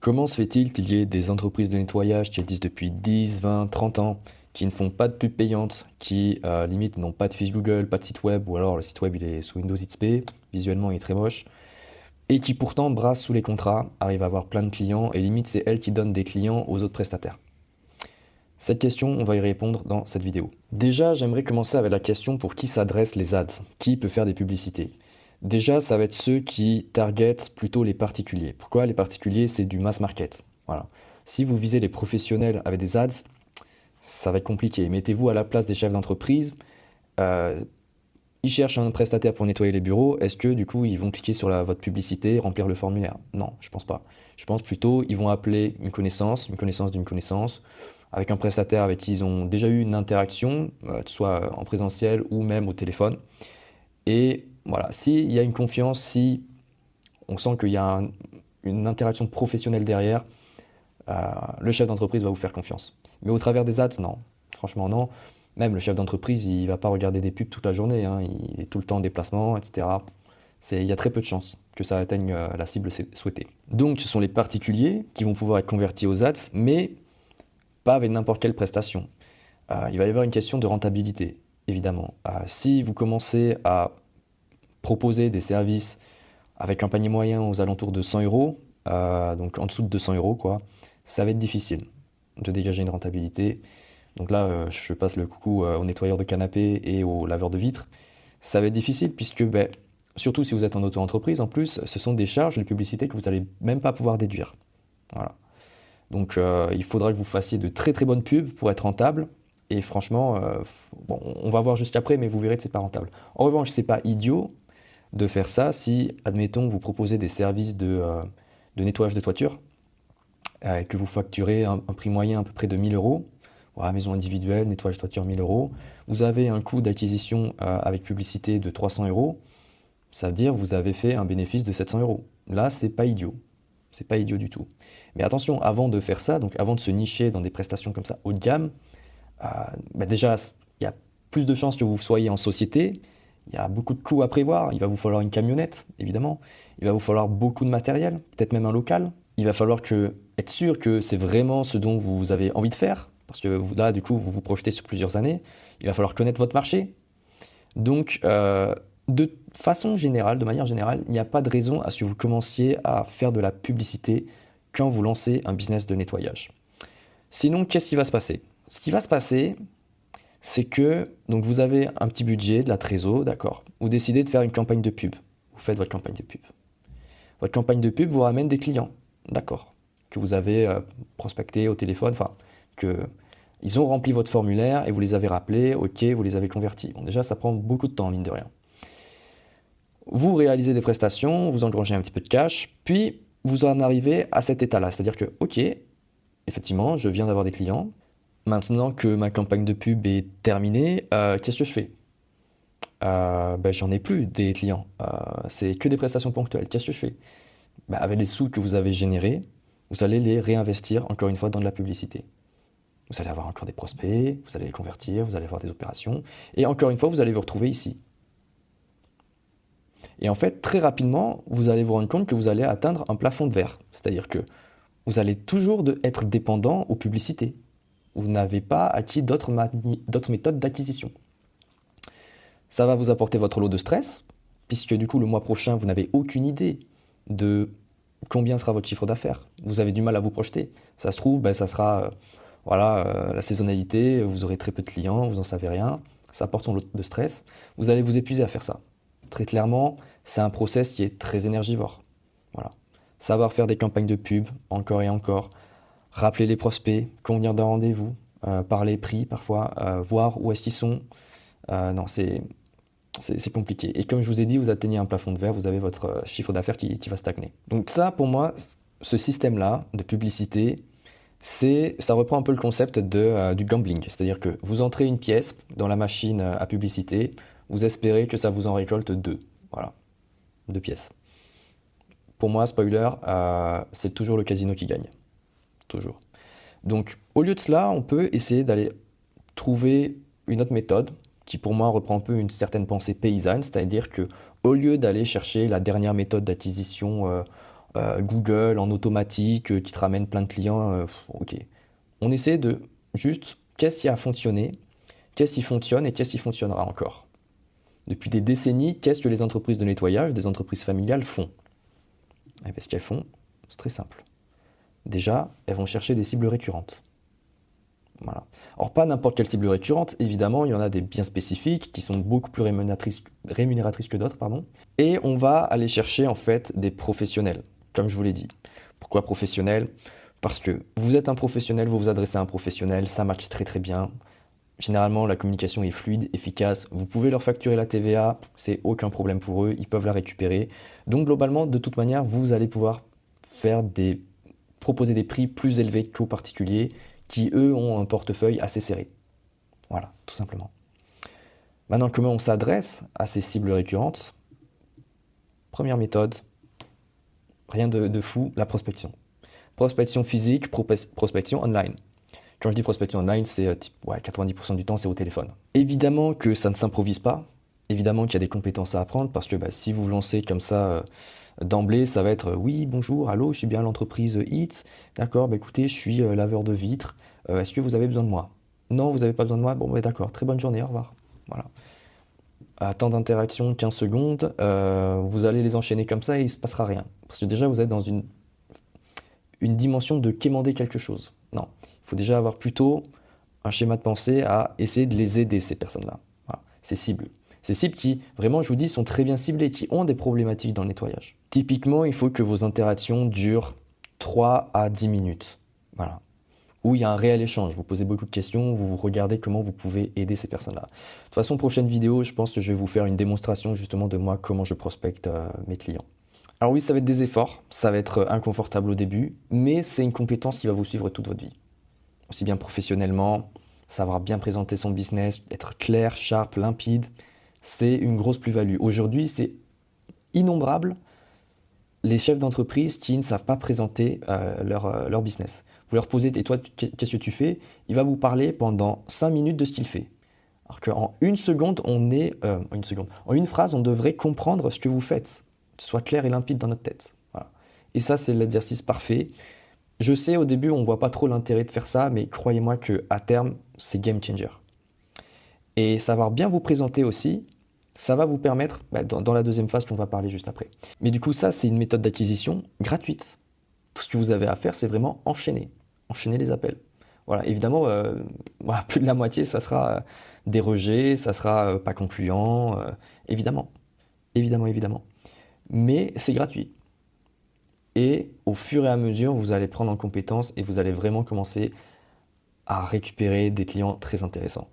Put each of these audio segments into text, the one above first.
Comment se fait-il qu'il y ait des entreprises de nettoyage qui existent depuis 10, 20, 30 ans, qui ne font pas de pub payante, qui limite n'ont pas de fiche Google, pas de site web, ou alors le site web il est sous Windows XP, visuellement il est très moche, et qui pourtant brassent sous les contrats, arrivent à avoir plein de clients, et limite c'est elles qui donnent des clients aux autres prestataires? Cette question, on va y répondre dans cette vidéo. Déjà, j'aimerais commencer avec la question pour qui s'adressent les ads, qui peut faire des publicités. Déjà, ça va être ceux qui targetent plutôt les particuliers. Pourquoi les particuliers? C'est du mass market. Voilà. Si vous visez les professionnels avec des ads, ça va être compliqué. Mettez-vous à la place des chefs d'entreprise. Euh, Ils cherchent un prestataire pour nettoyer les bureaux. Est-ce que du coup ils vont cliquer sur votre publicité, remplir le formulaire? Non, je pense pas. Je pense plutôt ils vont appeler une connaissance d'une connaissance, avec un prestataire avec qui ils ont déjà eu une interaction, soit en présentiel ou même au téléphone. Et voilà, s'il y a une confiance, si on sent qu'il y a une interaction professionnelle derrière, euh, le chef d'entreprise va vous faire confiance. Mais au travers des ads, non. Franchement, non. Même le chef d'entreprise, il ne va pas regarder des pubs toute la journée, hein. Il est tout le temps en déplacement, etc. Il y a très peu de chances que ça atteigne la cible souhaitée. Donc, ce sont les particuliers qui vont pouvoir être convertis aux ads, mais pas avec n'importe quelle prestation. Il va y avoir une question de rentabilité, évidemment. Si vous commencez à proposer des services avec un panier moyen aux alentours de 100 euros, donc en dessous de 200 euros, quoi, ça va être difficile de dégager une rentabilité. Donc là, je passe le coucou aux nettoyeurs de canapé et aux laveurs de vitres. Ça va être difficile puisque, surtout si vous êtes en auto-entreprise, en plus, ce sont des charges, les publicités que vous n'allez même pas pouvoir déduire. Voilà. Donc il faudra que vous fassiez de très très bonnes pubs pour être rentable. Et franchement, bon, on va voir juste après, mais vous verrez que c'est pas rentable. En revanche, c'est pas idiot de faire ça si, admettons, vous proposez des services de nettoyage de toiture, que vous facturez un prix moyen à peu près de 1000 euros. Voilà, maison individuelle, nettoyage de toiture 1000 euros. Vous avez un coût d'acquisition avec publicité de 300 euros. Ça veut dire que vous avez fait un bénéfice de 700 euros. Là, c'est pas idiot. C'est pas idiot du tout. Mais attention, avant de faire ça, donc avant de se nicher dans des prestations comme ça haut de gamme, déjà, il y a plus de chances que vous soyez en société. Il y a beaucoup de coûts à prévoir. Il va vous falloir une camionnette, évidemment. Il va vous falloir beaucoup de matériel, peut-être même un local. Il va falloir être sûr que c'est vraiment ce dont vous avez envie de faire. Parce que là, du coup, vous vous projetez sur plusieurs années. Il va falloir connaître votre marché. Donc, de façon générale, de manière générale, il n'y a pas de raison à ce que vous commenciez à faire de la publicité quand vous lancez un business de nettoyage. Sinon, qu'est-ce qui va se passer? Ce qui va se passer, c'est que donc vous avez un petit budget, de la trésor, d'accord. Vous décidez de faire une campagne de pub. Vous faites votre campagne de pub. Votre campagne de pub vous ramène des clients, d'accord, que vous avez prospecté au téléphone, enfin, que ils ont rempli votre formulaire et vous les avez rappelés, ok, vous les avez convertis. Bon, déjà, ça prend beaucoup de temps, mine de rien. Vous réalisez des prestations, vous engrangez un petit peu de cash, puis vous en arrivez à cet état-là. C'est-à-dire que, ok, effectivement, je viens d'avoir des clients. Maintenant que ma campagne de pub est terminée, qu'est-ce que je fais? J'en ai plus des clients. C'est que des prestations ponctuelles. Qu'est-ce que je fais? Avec les sous que vous avez générés, vous allez les réinvestir encore une fois dans de la publicité. Vous allez avoir encore des prospects, vous allez les convertir, vous allez avoir des opérations. Et encore une fois, vous allez vous retrouver ici. Et en fait, très rapidement, vous allez vous rendre compte que vous allez atteindre un plafond de verre. C'est-à-dire que vous allez toujours être dépendant aux publicités. Vous n'avez pas acquis d'autres méthodes d'acquisition. Ça va vous apporter votre lot de stress, puisque du coup, le mois prochain, vous n'avez aucune idée de combien sera votre chiffre d'affaires. Vous avez du mal à vous projeter. Ça se trouve, ça sera la saisonnalité, vous aurez très peu de clients, vous n'en savez rien. Ça apporte son lot de stress. Vous allez vous épuiser à faire ça. Très clairement, c'est un process qui est très énergivore. Voilà. Savoir faire des campagnes de pub, encore et encore, rappeler les prospects, convenir d'un rendez-vous, parler prix parfois, voir où est-ce qu'ils sont. Non, c'est compliqué. Et comme je vous ai dit, vous atteignez un plafond de verre, vous avez votre chiffre d'affaires qui va stagner. Donc ça, pour moi, ce système-là de publicité, ça reprend un peu le concept du gambling. C'est-à-dire que vous entrez une pièce dans la machine à publicité, vous espérez que ça vous en récolte deux. Voilà, deux pièces. Pour moi, spoiler, c'est toujours le casino qui gagne. Toujours. Donc, au lieu de cela, on peut essayer d'aller trouver une autre méthode qui, pour moi, reprend un peu une certaine pensée paysanne, c'est-à-dire que au lieu d'aller chercher la dernière méthode d'acquisition Google en automatique qui te ramène plein de clients. Ok. On essaie de juste qu'est-ce qui a fonctionné, qu'est-ce qui fonctionne et qu'est-ce qui fonctionnera encore. Depuis des décennies, qu'est-ce que les entreprises de nettoyage, des entreprises familiales font? Eh bien, ce qu'elles font, c'est très simple. Déjà, elles vont chercher des cibles récurrentes. Voilà. Alors, pas n'importe quelle cible récurrente, évidemment, il y en a des bien spécifiques qui sont beaucoup plus rémunératrices que d'autres, pardon. Et on va aller chercher en fait des professionnels, comme je vous l'ai dit. Pourquoi professionnels? Parce que vous êtes un professionnel, vous vous adressez à un professionnel, ça marche très très bien. Généralement, la communication est fluide, efficace. Vous pouvez leur facturer la TVA, c'est aucun problème pour eux, ils peuvent la récupérer. Donc globalement, de toute manière, vous allez pouvoir proposer des prix plus élevés qu'aux particuliers qui, eux, ont un portefeuille assez serré. Voilà, tout simplement. Maintenant, comment on s'adresse à ces cibles récurrentes? Première méthode, rien de fou, la prospection. Prospection physique, prospection online. Quand je dis prospection online, c'est 90% du temps, c'est au téléphone. Évidemment que ça ne s'improvise pas. Évidemment qu'il y a des compétences à apprendre parce que si vous vous lancez comme ça d'emblée, ça va être oui, bonjour, allô, je suis bien l'entreprise X. D'accord, écoutez, je suis laveur de vitres. Est-ce que vous avez besoin de moi? Non, vous n'avez pas besoin de moi? Bon, d'accord, très bonne journée, au revoir. Voilà. Temps d'interaction, 15 secondes. Vous allez les enchaîner comme ça et il ne se passera rien. Parce que déjà, vous êtes dans une dimension de quémander quelque chose. Non, il faut déjà avoir plutôt un schéma de pensée à essayer de les aider, ces personnes-là. Voilà. Ces cibles. Ces cibles qui, vraiment, je vous dis, sont très bien ciblées, qui ont des problématiques dans le nettoyage. Typiquement, il faut que vos interactions durent 3 à 10 minutes. Voilà. Où il y a un réel échange. Vous posez beaucoup de questions, vous regardez comment vous pouvez aider ces personnes-là. De toute façon, prochaine vidéo, je pense que je vais vous faire une démonstration justement de moi, comment je prospecte mes clients. Alors oui, ça va être des efforts, ça va être inconfortable au début, mais c'est une compétence qui va vous suivre toute votre vie. Aussi bien professionnellement, savoir bien présenter son business, être clair, sharp, limpide, c'est une grosse plus-value. Aujourd'hui, c'est innombrable les chefs d'entreprise qui ne savent pas présenter leur business. Vous leur posez, et toi, qu'est-ce que tu fais? Il va vous parler pendant 5 minutes de ce qu'il fait. Alors qu'en une seconde, en une phrase, on devrait comprendre ce que vous faites. Soit clair et limpide dans notre tête. Voilà. Et ça, c'est l'exercice parfait. Je sais, au début, on ne voit pas trop l'intérêt de faire ça, mais croyez-moi qu'à terme, c'est game changer. Et savoir bien vous présenter aussi, ça va vous permettre, dans la deuxième phase qu'on va parler juste après. Mais du coup, ça, c'est une méthode d'acquisition gratuite. Tout ce que vous avez à faire, c'est vraiment enchaîner les appels. Voilà, évidemment, plus de la moitié, ça sera des rejets, ça sera pas concluant, évidemment. Évidemment. Mais c'est gratuit. Et au fur et à mesure, vous allez prendre en compétence et vous allez vraiment commencer à récupérer des clients très intéressants.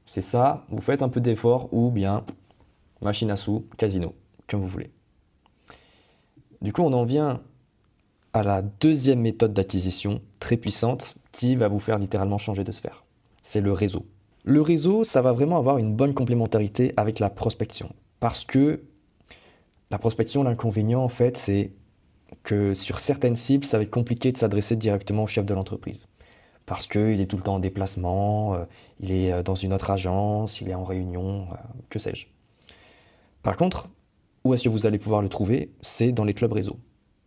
C'est ça, vous faites un peu d'effort ou bien machine à sous, casino, comme vous voulez. Du coup, on en vient à la deuxième méthode d'acquisition très puissante qui va vous faire littéralement changer de sphère. C'est le réseau. Le réseau, ça va vraiment avoir une bonne complémentarité avec la prospection. Parce que la prospection, l'inconvénient, en fait, c'est que sur certaines cibles, ça va être compliqué de s'adresser directement au chef de l'entreprise. Parce qu'il est tout le temps en déplacement, il est dans une autre agence, il est en réunion, que sais-je. Par contre, où est-ce que vous allez pouvoir le trouver? C'est dans les clubs réseau.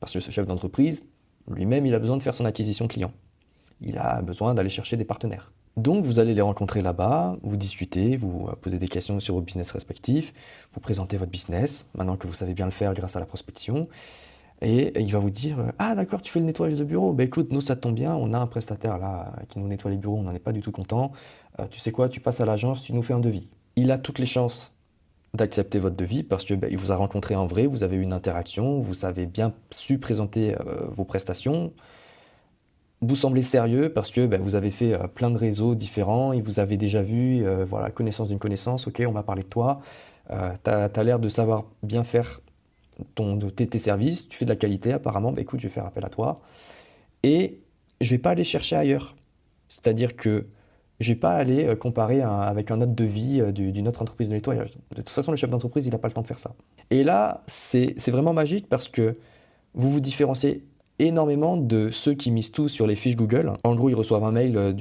Parce que ce chef d'entreprise, lui-même, il a besoin de faire son acquisition client. Il a besoin d'aller chercher des partenaires. Donc vous allez les rencontrer là-bas, vous discutez, vous posez des questions sur vos business respectifs, vous présentez votre business, maintenant que vous savez bien le faire grâce à la prospection, et il va vous dire « Ah d'accord, tu fais le nettoyage de bureau, écoute, nous ça tombe bien, on a un prestataire là qui nous nettoie les bureaux, on n'en est pas du tout content, tu sais quoi, tu passes à l'agence, tu nous fais un devis. » Il a toutes les chances d'accepter votre devis parce que il vous a rencontré en vrai, vous avez eu une interaction, vous avez bien su présenter vos prestations. Vous semblez sérieux parce que vous avez fait plein de réseaux différents, et vous avez déjà vu, connaissance d'une connaissance, ok, on va parler de toi, tu as l'air de savoir bien faire tes services, tu fais de la qualité apparemment, écoute, je vais faire appel à toi, et je vais pas aller chercher ailleurs. C'est-à-dire que je vais pas aller comparer avec un autre devis d'une autre entreprise de nettoyage. De toute façon, le chef d'entreprise, il n'a pas le temps de faire ça. Et là, c'est vraiment magique parce que vous vous différenciez énormément de ceux qui misent tout sur les fiches Google. En gros, ils reçoivent un mail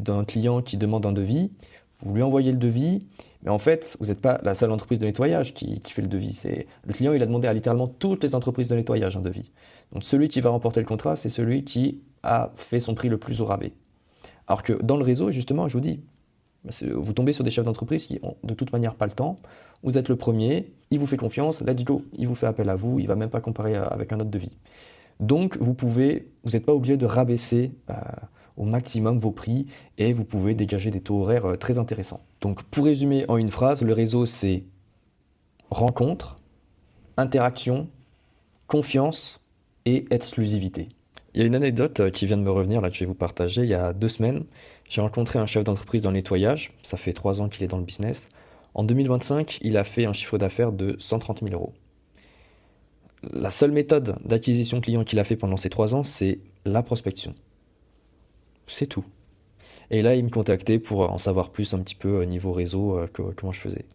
d'un client qui demande un devis, vous lui envoyez le devis, Mais en fait, vous n'êtes pas la seule entreprise de nettoyage qui fait le devis. Le client, il a demandé à littéralement toutes les entreprises de nettoyage un devis. Donc celui qui va remporter le contrat, c'est celui qui a fait son prix le plus au rabais. Alors que dans le réseau, justement, je vous dis, vous tombez sur des chefs d'entreprise qui ont de toute manière pas le temps. Vous êtes le premier, il vous fait confiance, let's go. Il vous fait appel à vous, il ne va même pas comparer avec un autre devis. Donc vous n'êtes pas obligé de rabaisser au maximum vos prix et vous pouvez dégager des taux horaires très intéressants. Donc pour résumer en une phrase, le réseau c'est rencontre, interaction, confiance et exclusivité. Il y a une anecdote qui vient de me revenir, là, que je vais vous partager. Il y a 2 semaines, j'ai rencontré un chef d'entreprise dans le nettoyage. Ça fait 3 ans qu'il est dans le business. En 2025, il a fait un chiffre d'affaires de 130 000 euros. La seule méthode d'acquisition client qu'il a fait pendant ces 3 ans, c'est la prospection. C'est tout. Et là, il me contactait pour en savoir plus un petit peu niveau réseau, comment je faisais.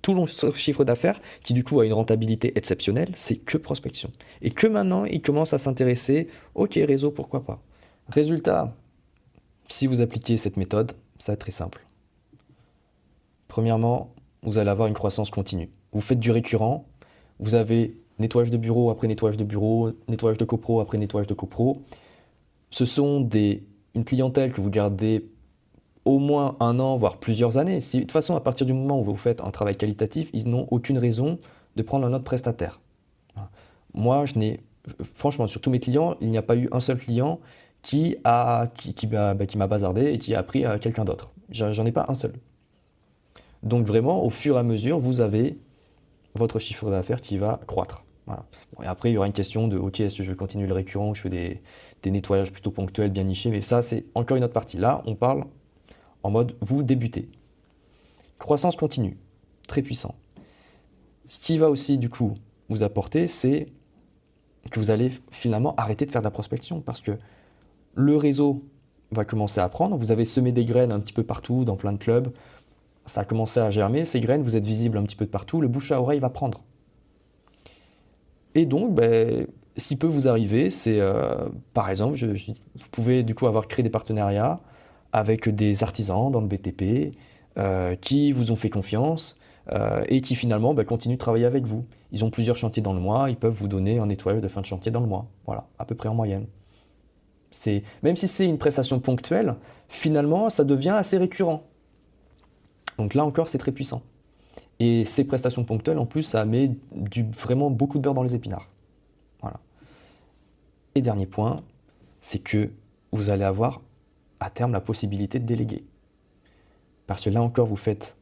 Tout mon chiffre d'affaires, qui du coup a une rentabilité exceptionnelle, c'est que prospection. Et que maintenant, il commence à s'intéresser, ok, réseau, pourquoi pas. Résultat, si vous appliquez cette méthode, ça va être très simple. Premièrement, vous allez avoir une croissance continue. Vous faites du récurrent, vous avez nettoyage de bureau après nettoyage de bureau, nettoyage de copro après nettoyage de copro. Ce sont une clientèle que vous gardez au moins 1 an, voire plusieurs années. De toute façon, à partir du moment où vous faites un travail qualitatif, ils n'ont aucune raison de prendre un autre prestataire. Moi, franchement, sur tous mes clients, il n'y a pas eu un seul client qui m'a bazardé et qui a pris à quelqu'un d'autre. J'en ai pas un seul. Donc vraiment, au fur et à mesure, vous avez votre chiffre d'affaires qui va croître. Voilà. Bon, et après, il y aura une question de, ok, est-ce que je continue le récurrent, je fais des nettoyages plutôt ponctuels, bien nichés, mais ça, c'est encore une autre partie. Là, on parle en mode, vous débutez. Croissance continue, très puissant. Ce qui va aussi, du coup, vous apporter, c'est que vous allez finalement arrêter de faire de la prospection parce que le réseau va commencer à prendre. Vous avez semé des graines un petit peu partout, dans plein de clubs. Ça a commencé à germer, ces graines, vous êtes visible un petit peu de partout, le bouche à oreille va prendre. Et donc, ce qui peut vous arriver, c'est, par exemple, vous pouvez du coup avoir créé des partenariats avec des artisans dans le BTP qui vous ont fait confiance et qui finalement continuent de travailler avec vous. Ils ont plusieurs chantiers dans le mois, ils peuvent vous donner un nettoyage de fin de chantier dans le mois. Voilà, à peu près en moyenne. Même si c'est une prestation ponctuelle, finalement, ça devient assez récurrent. Donc là encore, c'est très puissant. Et ces prestations ponctuelles, en plus, ça met vraiment beaucoup de beurre dans les épinards. Voilà. Et dernier point, c'est que vous allez avoir à terme la possibilité de déléguer. Parce que là encore, vous faites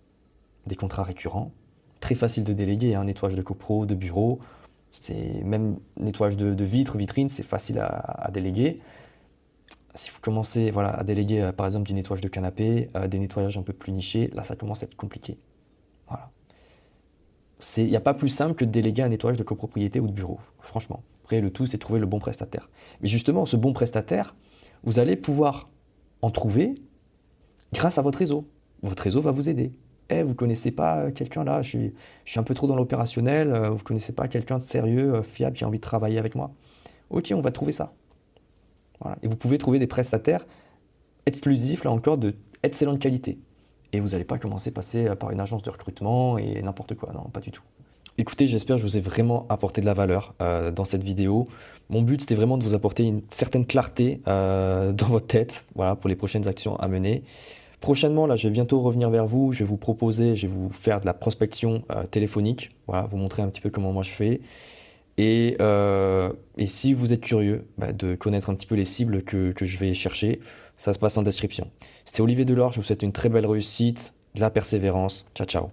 des contrats récurrents, très facile de déléguer, hein, nettoyage de copro, de bureau, même nettoyage de vitres, vitrines, c'est facile à déléguer. Si vous commencez à déléguer par exemple du nettoyage de canapé, des nettoyages un peu plus nichés, là ça commence à être compliqué. Voilà. Il n'y a pas plus simple que de déléguer un nettoyage de copropriété ou de bureau, franchement. Après, le tout, c'est de trouver le bon prestataire. Mais justement, ce bon prestataire, vous allez pouvoir en trouver grâce à votre réseau. Votre réseau va vous aider. Vous ne connaissez pas quelqu'un là, je suis un peu trop dans l'opérationnel, vous ne connaissez pas quelqu'un de sérieux, fiable, qui a envie de travailler avec moi. Ok, on va trouver ça. Voilà. Et vous pouvez trouver des prestataires exclusifs, là encore, de excellente qualité. Et vous n'allez pas commencer à passer par une agence de recrutement et n'importe quoi, non, pas du tout. Écoutez, j'espère que je vous ai vraiment apporté de la valeur dans cette vidéo. Mon but, c'était vraiment de vous apporter une certaine clarté dans votre tête, voilà, pour les prochaines actions à mener. Prochainement, là, je vais bientôt revenir vers vous. Je vais vous faire de la prospection téléphonique, voilà, vous montrer un petit peu comment moi je fais. Et si vous êtes curieux de connaître un petit peu les cibles que je vais chercher, ça se passe en description. C'était Olivier Delors, je vous souhaite une très belle réussite, de la persévérance. Ciao, ciao.